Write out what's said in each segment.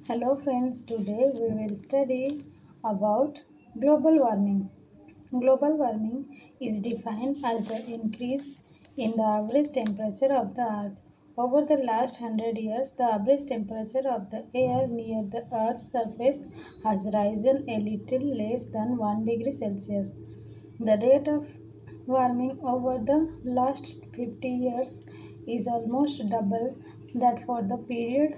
Hello friends, today we will study about global warming. Global warming is defined as the increase in the average temperature of the earth. Over the last 100 years, the average temperature of the air near the earth's surface has risen a little less than 1 degree Celsius. The rate of warming over the last 50 years is almost double that for the period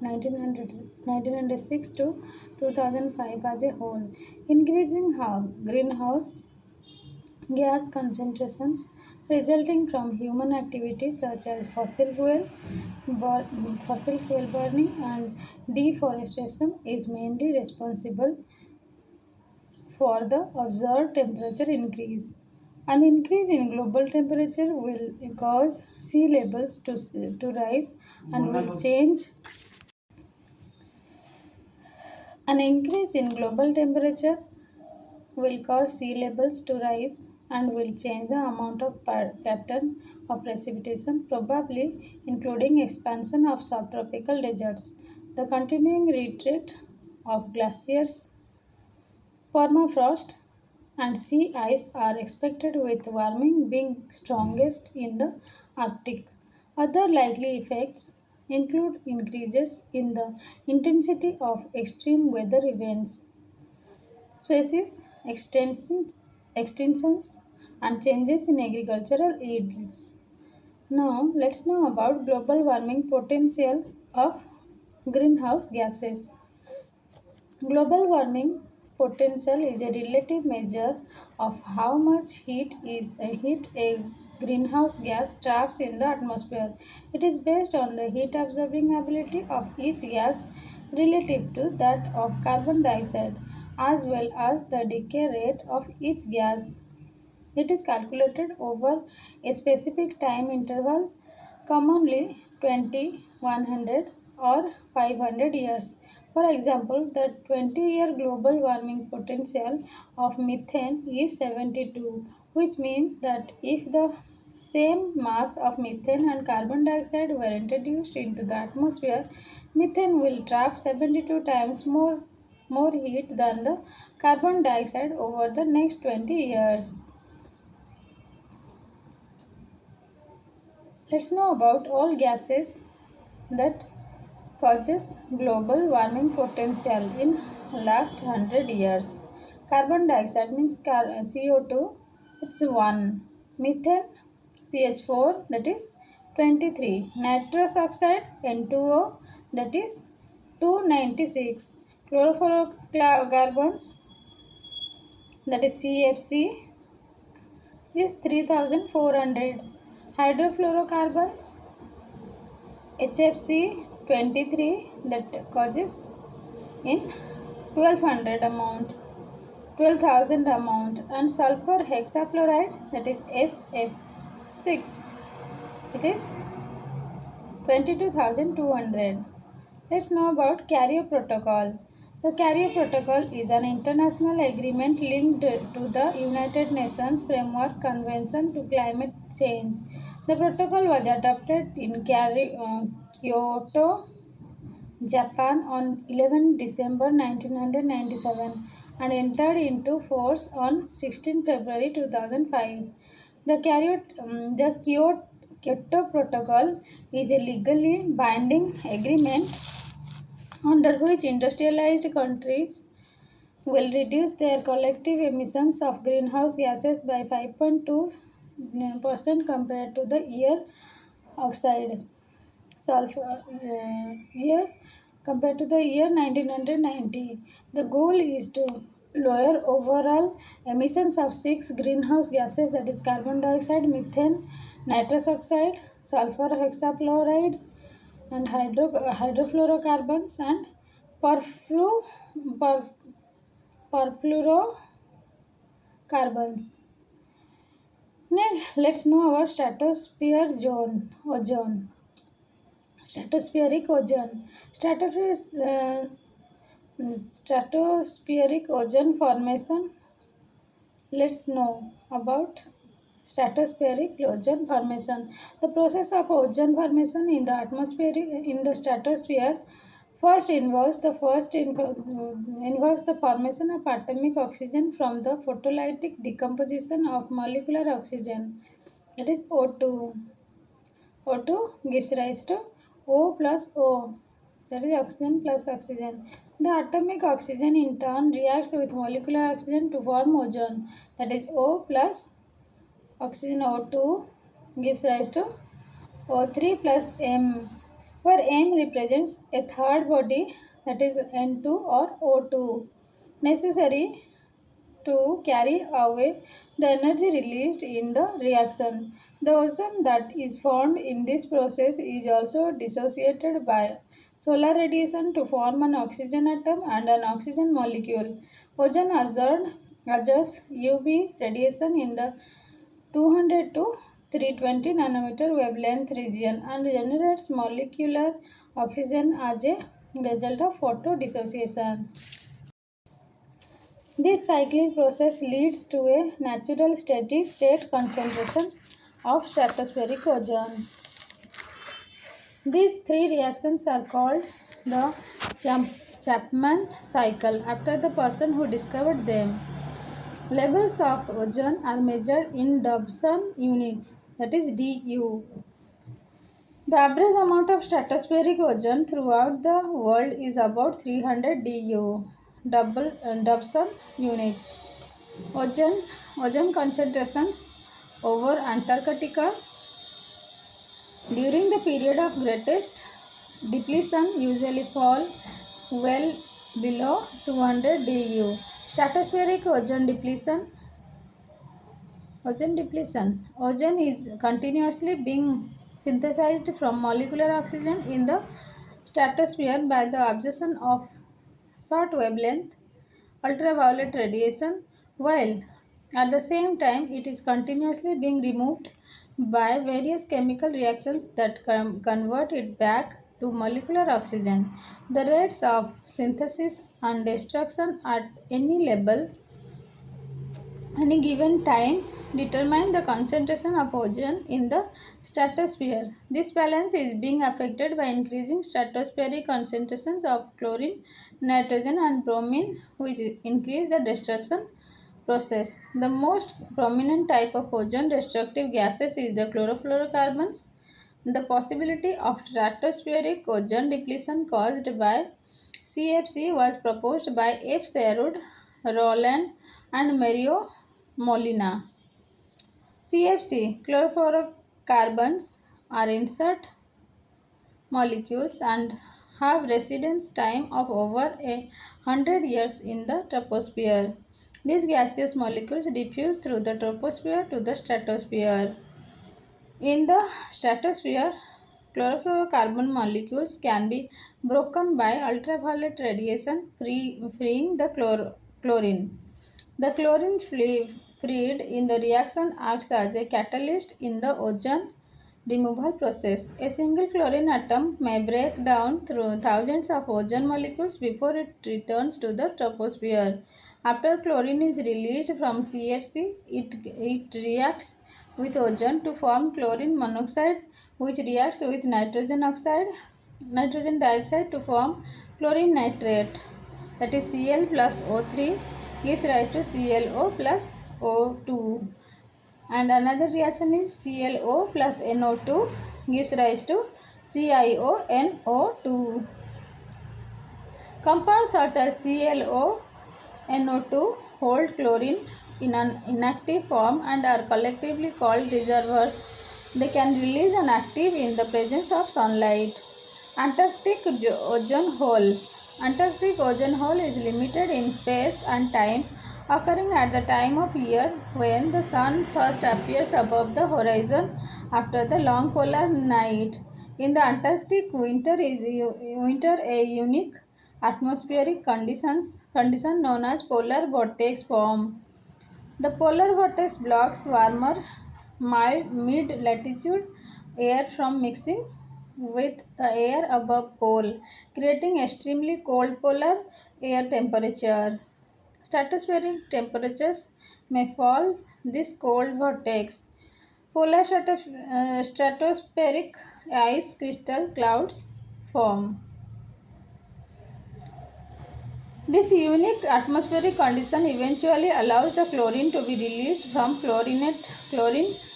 1906 to 2005 as a whole. Increasing greenhouse gas concentrations resulting from human activities such as fossil fuel burning and deforestation is mainly responsible for the observed temperature increase. An increase in global temperature will cause sea levels to rise and will change. An increase in global temperature will cause sea levels to rise and will change the amount of pattern of precipitation, probably including expansion of subtropical deserts. The continuing retreat of glaciers, permafrost, and sea ice are expected, with warming being strongest in the Arctic. Other likely effects include increases in the intensity of extreme weather events, species extinctions, and changes in agricultural yields. Now, let's know about global warming potential of greenhouse gases. Global warming potential is a relative measure of how much heat a greenhouse gas traps in the atmosphere. It is based on the heat absorbing ability of each gas relative to that of carbon dioxide, as well as the decay rate of each gas. It is calculated over a specific time interval, commonly 20, 100, or 500 years. For example, the 20-year global warming potential of methane is 72, which means that if the same mass of methane and carbon dioxide were introduced into the atmosphere, methane will trap 72 times more heat than the carbon dioxide over the next 20 years. Let's know about all gases that causes global warming potential in last 100 years. Carbon dioxide means CO2, it's 1. Methane, CH4, that is 23. Nitrous oxide, N2O, that is 296. Chlorofluorocarbons, that is CFC, is 3400. Hydrofluorocarbons, HFC 23, that causes in 1200 amount, 12,000 amount, and sulfur hexafluoride, that is SF6, it is 22,200. Let's know about Carrier Protocol. The Carrier Protocol is an international agreement linked to the United Nations Framework Convention to Climate Change. The protocol was adopted in Kyoto, Japan on 11 December 1997 and entered into force on 16 February 2005. The Kyoto Protocol is a legally binding agreement under which industrialized countries will reduce their collective emissions of greenhouse gases by 5.2% compared to the year oxide sulfur year compared to the year 1990. The goal is to lower overall emissions of six greenhouse gases, that is carbon dioxide, methane, nitrous oxide, sulfur hexafluoride, and hydrofluorocarbons and perflu- per- perfluorocarbons. Now, let's know our stratosphere ozone. Stratospheric ozone. Stratospheric ozone formation. Let's know about stratospheric ozone formation. The process of ozone formation in the stratosphere Involves the formation of atomic oxygen from the photolytic decomposition of molecular oxygen. That is O2. O2 gives rise to O plus O. That is oxygen plus oxygen. The atomic oxygen in turn reacts with molecular oxygen to form ozone. That is O plus oxygen O2 gives rise to O3 plus M, where M represents a third body, that is N2 or O2, necessary to carry away the energy released in the reaction. The ozone that is found in this process is also dissociated by solar radiation to form an oxygen atom and an oxygen molecule. Ozone absorbs UV radiation in the 200 to 320 nanometer wavelength region and generates molecular oxygen as a result of photodissociation. This cyclic process leads to a natural steady state concentration of stratospheric ozone. These three reactions are called the Chapman cycle after the person who discovered them. Levels of ozone are measured in Dobson units, that is DU. The average amount of stratospheric ozone throughout the world is about 300 DU, Dobson units. Ozone concentrations over Antarctica during the period of greatest depletion usually fall well below 200 DU. Stratospheric ozone depletion. Ozone is continuously being synthesized from molecular oxygen in the stratosphere by the absorption of short wavelength ultraviolet radiation, while at the same time it is continuously being removed by various chemical reactions that convert it back to molecular oxygen. The rates of synthesis and destruction at any given time determine the concentration of ozone in the stratosphere. This balance is being affected by increasing stratospheric concentrations of chlorine, nitrogen and bromine, which increase the destruction process. The most prominent type of ozone destructive gases is the chlorofluorocarbons. The possibility of stratospheric ozone depletion caused by CFC was proposed by F. Sherwood, Rowland, and Mario Molina. CFC chlorofluorocarbons are insert molecules and have residence time of over 100 years in the troposphere. These gaseous molecules diffuse through the troposphere to the stratosphere. In the stratosphere, chlorofluorocarbon molecules can be broken by ultraviolet radiation, freeing the chlorine. The chlorine freed in the reaction acts as a catalyst in the ozone removal process. A single chlorine atom may break down through thousands of ozone molecules before it returns to the troposphere. After chlorine is released from CFC, it reacts with ozone to form chlorine monoxide, which reacts with nitrogen dioxide to form chlorine nitrate, that is Cl plus O3 gives rise to ClO plus O2, and another reaction is ClO plus NO2 gives rise to CiONO2. Compounds such as ClO, NO2 hold chlorine in an inactive form and are collectively called reservoirs. They can release an active in the presence of sunlight. Antarctic ozone hole. Antarctic ozone hole is limited in space and time, occurring at the time of year when the sun first appears above the horizon after the long polar night. In the Antarctic, winter a unique atmospheric condition known as polar vortex form. The polar vortex blocks warmer mid-latitude air from mixing with the air above pole, creating extremely cold polar air temperature. Stratospheric temperatures may fall this cold vortex. Polar stratospheric ice crystal clouds form. This unique atmospheric condition eventually allows the chlorine to be released from chlorine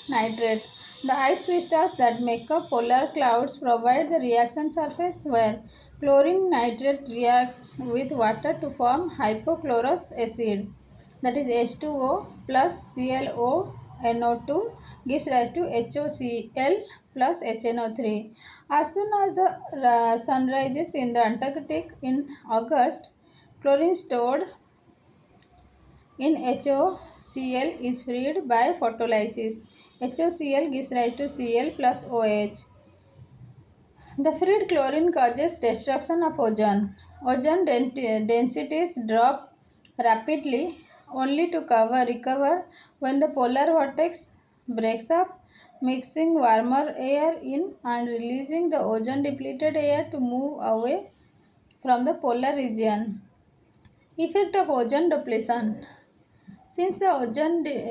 nitrate. The ice crystals that make up polar clouds provide the reaction surface where chlorine nitrate reacts with water to form hypochlorous acid, that is H2O plus ClO gives rise to HOCl plus HNO3. As soon as the sun rises in the Antarctic in August, chlorine stored in HOCl is freed by photolysis. HOCl gives rise to Cl plus OH. The freed chlorine causes destruction of ozone. Ozone densities drop rapidly only to recover when the polar vortex breaks up, mixing warmer air in and releasing the ozone depleted air to move away from the polar region. Effect of ozone depletion. Since the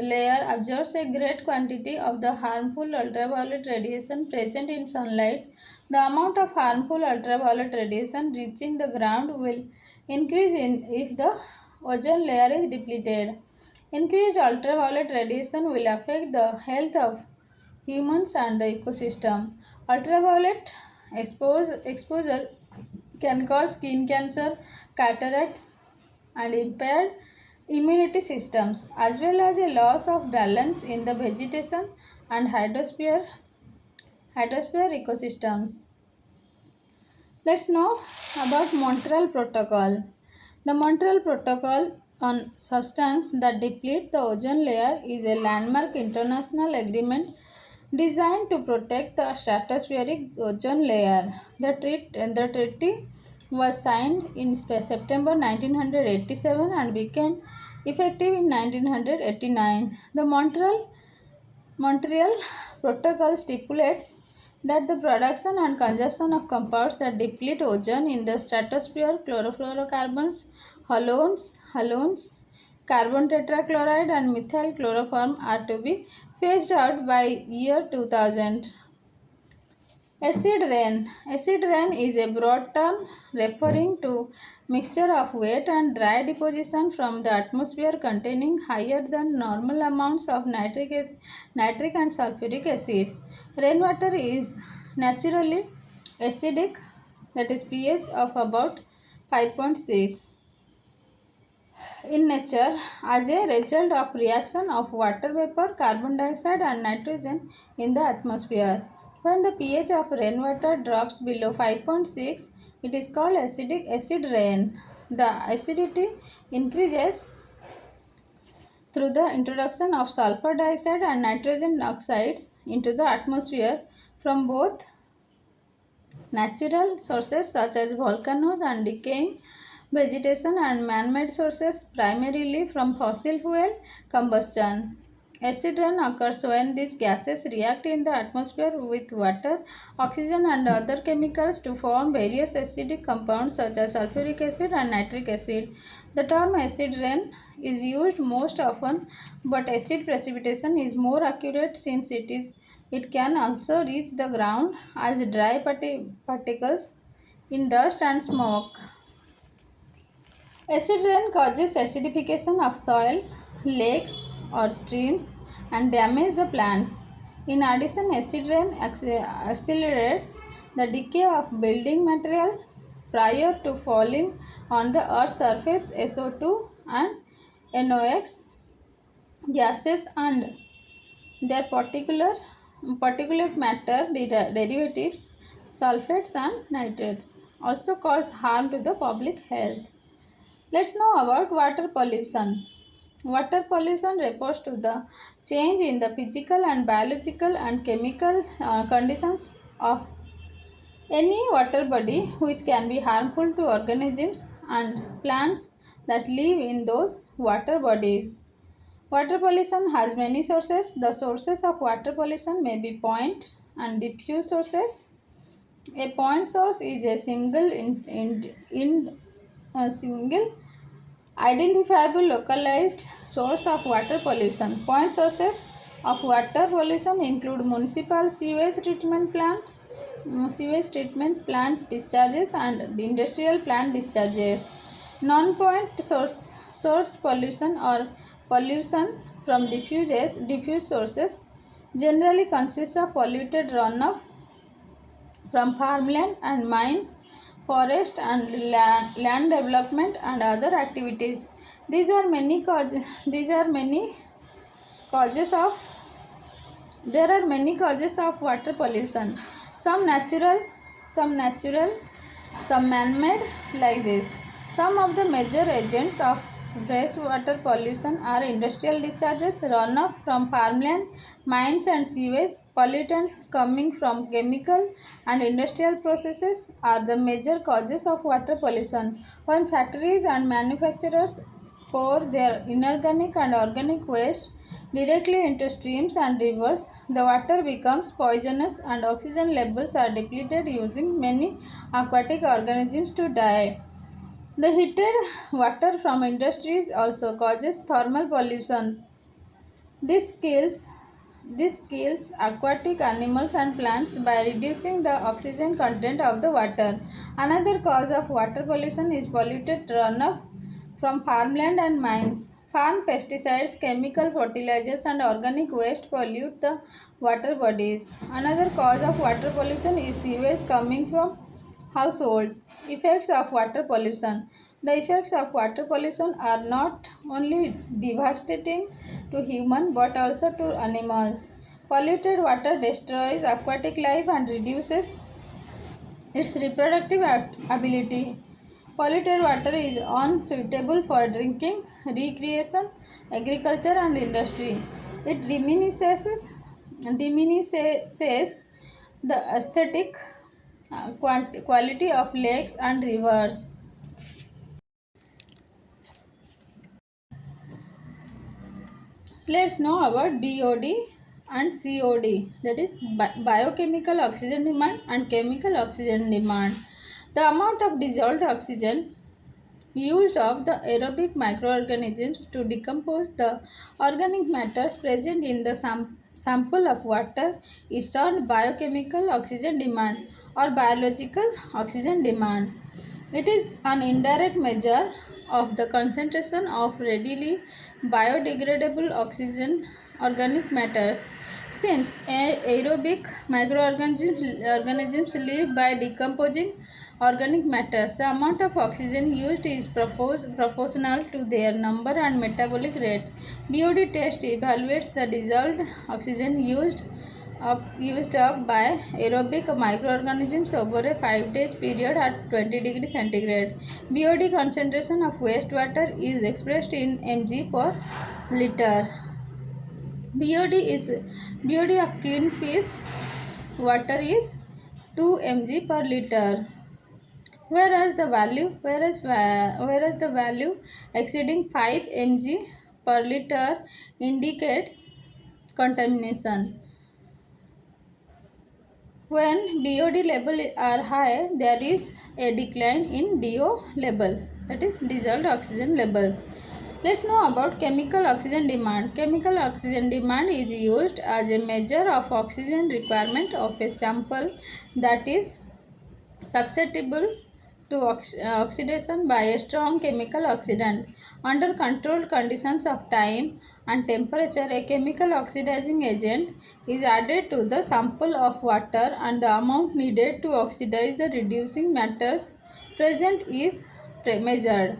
layer absorbs a great quantity of the harmful ultraviolet radiation present in sunlight, the amount of harmful ultraviolet radiation reaching the ground will increase if the ozone layer is depleted. Increased ultraviolet radiation will affect the health of humans and the ecosystem. Ultraviolet exposure can cause skin cancer, cataracts, and impaired immunity systems, as well as a loss of balance in the vegetation and hydrosphere ecosystems. Let's know about Montreal Protocol. The Montreal Protocol on substance that deplete the ozone layer is a landmark international agreement designed to protect the stratospheric ozone layer. The treaty was signed in September 1987 and became effective in 1989. The Montreal Protocol stipulates that the production and consumption of compounds that deplete ozone in the stratosphere, chlorofluorocarbons, halogens, carbon tetrachloride, and methyl chloroform are to be phased out by year 2000. Acid rain. Acid rain is a broad term referring to mixture of wet and dry deposition from the atmosphere containing higher than normal amounts of nitric and sulfuric acids. Rainwater is naturally acidic, that is pH of about 5.6 in nature as a result of reaction of water vapor, carbon dioxide and nitrogen in the atmosphere. When the pH of rainwater drops below 5.6, it is called acid rain. The acidity increases through the introduction of sulfur dioxide and nitrogen oxides into the atmosphere from both natural sources such as volcanoes and decaying vegetation and man-made sources primarily from fossil fuel combustion. Acid rain occurs when these gases react in the atmosphere with water, oxygen and other chemicals to form various acidic compounds such as sulfuric acid and nitric acid. The term acid rain is used most often, but acid precipitation is more accurate since it can also reach the ground as dry particles in dust and smoke. Acid rain causes acidification of soil, lakes, or streams and damages the plants. In addition, acid rain accelerates the decay of building materials prior to falling on the Earth's surface. SO2 and NOx gases and their particulate matter derivatives, sulfates and nitrates, also cause harm to the public health. Let's know about water pollution. Water pollution refers to the change in the physical and biological and chemical conditions of any water body which can be harmful to organisms and plants that live in those water bodies. Water pollution has many sources. The sources of water pollution may be point and diffuse sources. A point source is a single identifiable localized source of water pollution. Point sources of water pollution include municipal sewage treatment plant discharges and industrial plant discharges. Non-point source pollution or pollution from diffuse sources generally consists of polluted runoff from farmland and mines, forest and land development and other activities. These are many causes. These are many causes of There are many causes of water pollution. Some natural, some natural, some man-made like this. Some of the major agents of freshwater pollution are industrial discharges, runoff from farmland, mines and sewage. Pollutants coming from chemical and industrial processes are the major causes of water pollution. When factories and manufacturers pour their inorganic and organic waste directly into streams and rivers, the water becomes poisonous and oxygen levels are depleted, using many aquatic organisms to die. The heated water from industries also causes thermal pollution. This kills this kills aquatic animals and plants by reducing the oxygen content of the water. Another cause of water pollution is polluted runoff from farmland and mines. Farm pesticides, chemical fertilizers, and organic waste pollute the water bodies. Another cause of water pollution is sewage coming from households. Effects of water pollution. The effects of water pollution are not only devastating to humans but also to animals. Polluted water destroys aquatic life and reduces its reproductive ability. Polluted water is unsuitable for drinking, recreation, agriculture, and industry. It diminishes the aesthetic quality of lakes and rivers. Let's know about BOD and COD, that is biochemical oxygen demand and chemical oxygen demand. The amount of dissolved oxygen used of the aerobic microorganisms to decompose the organic matters present in the sample of water is termed biochemical oxygen demand or biological oxygen demand. It is an indirect measure of the concentration of readily biodegradable oxygen organic matters. Since aerobic microorganisms live by decomposing organic matters, the amount of oxygen used is proportional to their number and metabolic rate. BOD test evaluates the dissolved oxygen used up by aerobic microorganisms over a 5 days period at 20 degrees centigrade. BOD concentration of wastewater is expressed in mg per liter. BOD is BOD of clean fish water is 2 mg per liter, whereas the value exceeding 5 mg per liter indicates contamination. When BOD level are high, there is a decline in DO level, that is dissolved oxygen levels. Let's know about chemical oxygen demand. Chemical oxygen demand is used as a measure of oxygen requirement of a sample that is susceptible to oxidation by a strong chemical oxidant. Under controlled conditions of time and temperature, a chemical oxidizing agent is added to the sample of water and the amount needed to oxidize the reducing matters present is measured.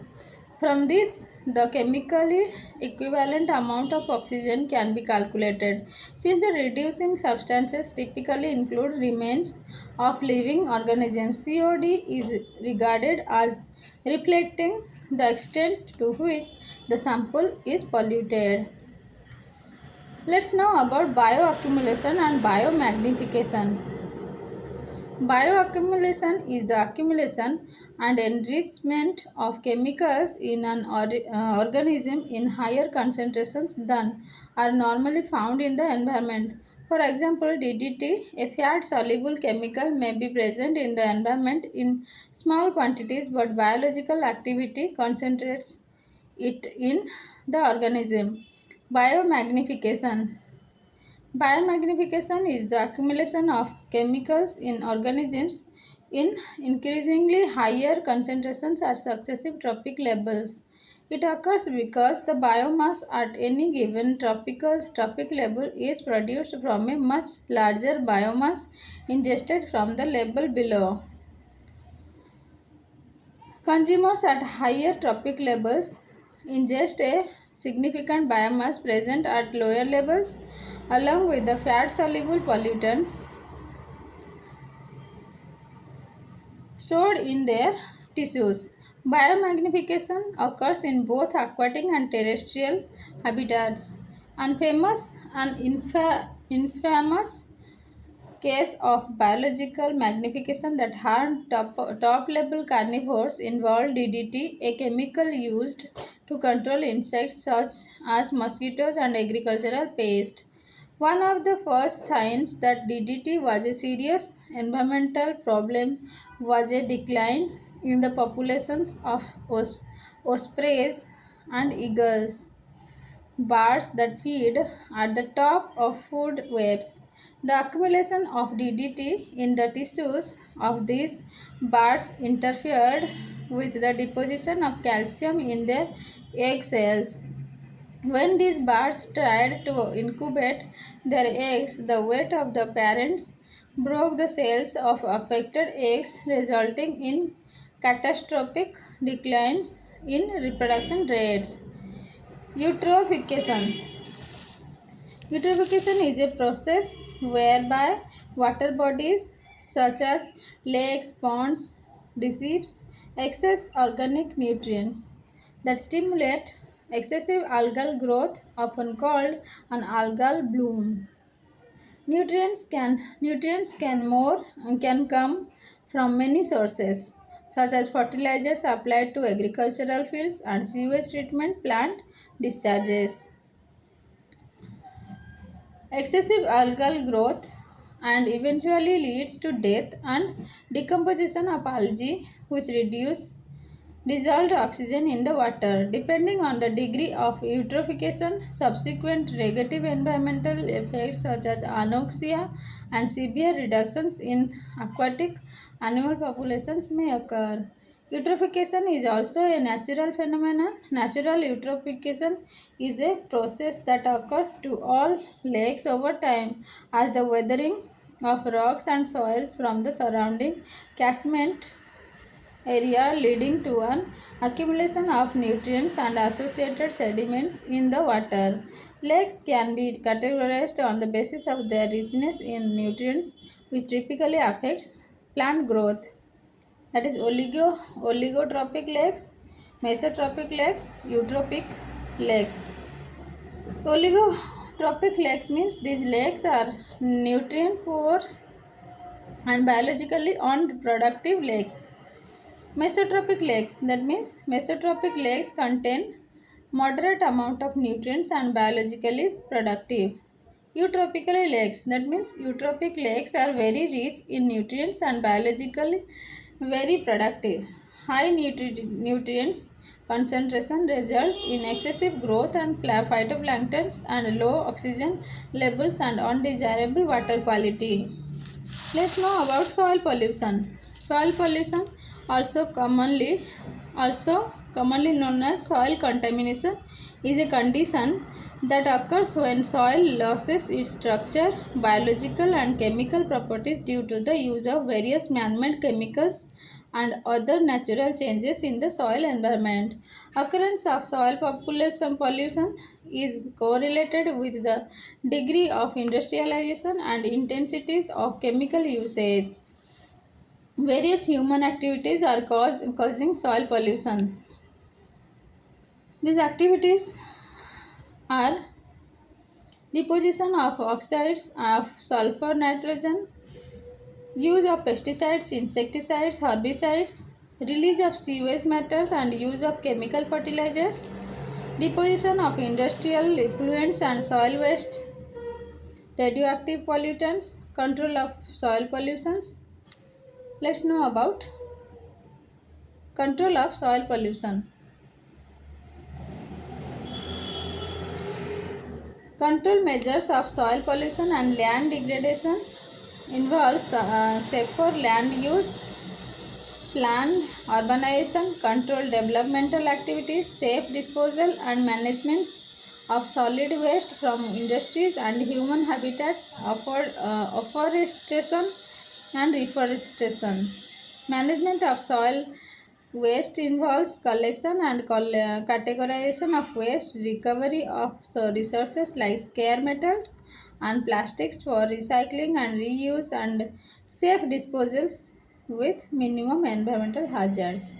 From this, the chemically equivalent amount of oxygen can be calculated. Since the reducing substances typically include remains of living organisms, COD is regarded as reflecting the extent to which the sample is polluted. Let's know about bioaccumulation and biomagnification. Bioaccumulation is the accumulation and enrichment of chemicals in an organism in higher concentrations than are normally found in the environment. For example, DDT, a fat soluble chemical, may be present in the environment in small quantities, but biological activity concentrates it in the organism. Biomagnification. Biomagnification is the accumulation of chemicals in organisms in increasingly higher concentrations at successive trophic levels. It occurs because the biomass at any given trophic level is produced from a much larger biomass ingested from the level below. Consumers at higher trophic levels ingest a significant biomass present at lower levels along with the fat soluble pollutants stored in their tissues. Biomagnification occurs in both aquatic and terrestrial habitats. Infamous case of biological magnification that harmed top level carnivores involved DDT, a chemical used to control insects such as mosquitoes and agricultural pests. One of the first signs that DDT was a serious environmental problem was a decline in the populations of ospreys and eagles, birds that feed at the top of food webs. The accumulation of DDT in the tissues of these birds interfered with the deposition of calcium in their egg cells. When these birds tried to incubate their eggs, the weight of the parents broke the cells of affected eggs, resulting in catastrophic declines in reproduction rates. Eutrophication. Eutrophication is a process whereby water bodies such as lakes, ponds receive excess organic nutrients that stimulate excessive algal growth, often called an algal bloom. Nutrients can come from many sources, such as fertilizers applied to agricultural fields and sewage treatment plant discharges. Excessive algal growth and eventually leads to death and decomposition of algae, which reduce dissolved oxygen in the water. Depending on the degree of eutrophication, subsequent negative environmental effects such as anoxia and severe reductions in aquatic animal populations may occur. Eutrophication is also a natural phenomenon. Natural eutrophication is a process that occurs to all lakes over time as the weathering of rocks and soils from the surrounding catchment area leading to an accumulation of nutrients and associated sediments in the water. Lakes can be categorized on the basis of their richness in nutrients, which typically affects plant growth. That is oligotrophic lakes, mesotrophic lakes, eutrophic lakes. Oligotrophic lakes means these lakes are nutrient poor and biologically unproductive lakes. Mesotrophic lakes, that means mesotrophic lakes contain moderate amount of nutrients and biologically productive. Eutropical lakes, that means eutrophic lakes are very rich in nutrients and biologically very productive. High nutrients concentration results in excessive growth and phytoplanktons and low oxygen levels and undesirable water quality. Let's know about soil pollution. Soil pollution also commonly known as soil contamination is a condition that occurs when soil loses its structure, biological and chemical properties due to the use of various man-made chemicals and other natural changes in the soil environment. Occurrence of soil population pollution is correlated with the degree of industrialization and intensities of chemical usage. Various human activities are causing soil pollution. These activities are deposition of oxides of sulfur, nitrogen, use of pesticides, insecticides, herbicides, release of sewage matters and use of chemical fertilizers, deposition of industrial effluents and soil waste, radioactive pollutants, control of soil pollutions. Let's know about control of soil pollution. Control measures of soil pollution and land degradation involves safer land use, planned urbanization, controlled developmental activities, safe disposal and management of solid waste from industries and human habitats, afforestation and reforestation. Management of soil waste involves collection and categorization of waste, recovery of resources like scare metals and plastics for recycling and reuse, and safe disposals with minimum environmental hazards.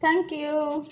Thank you.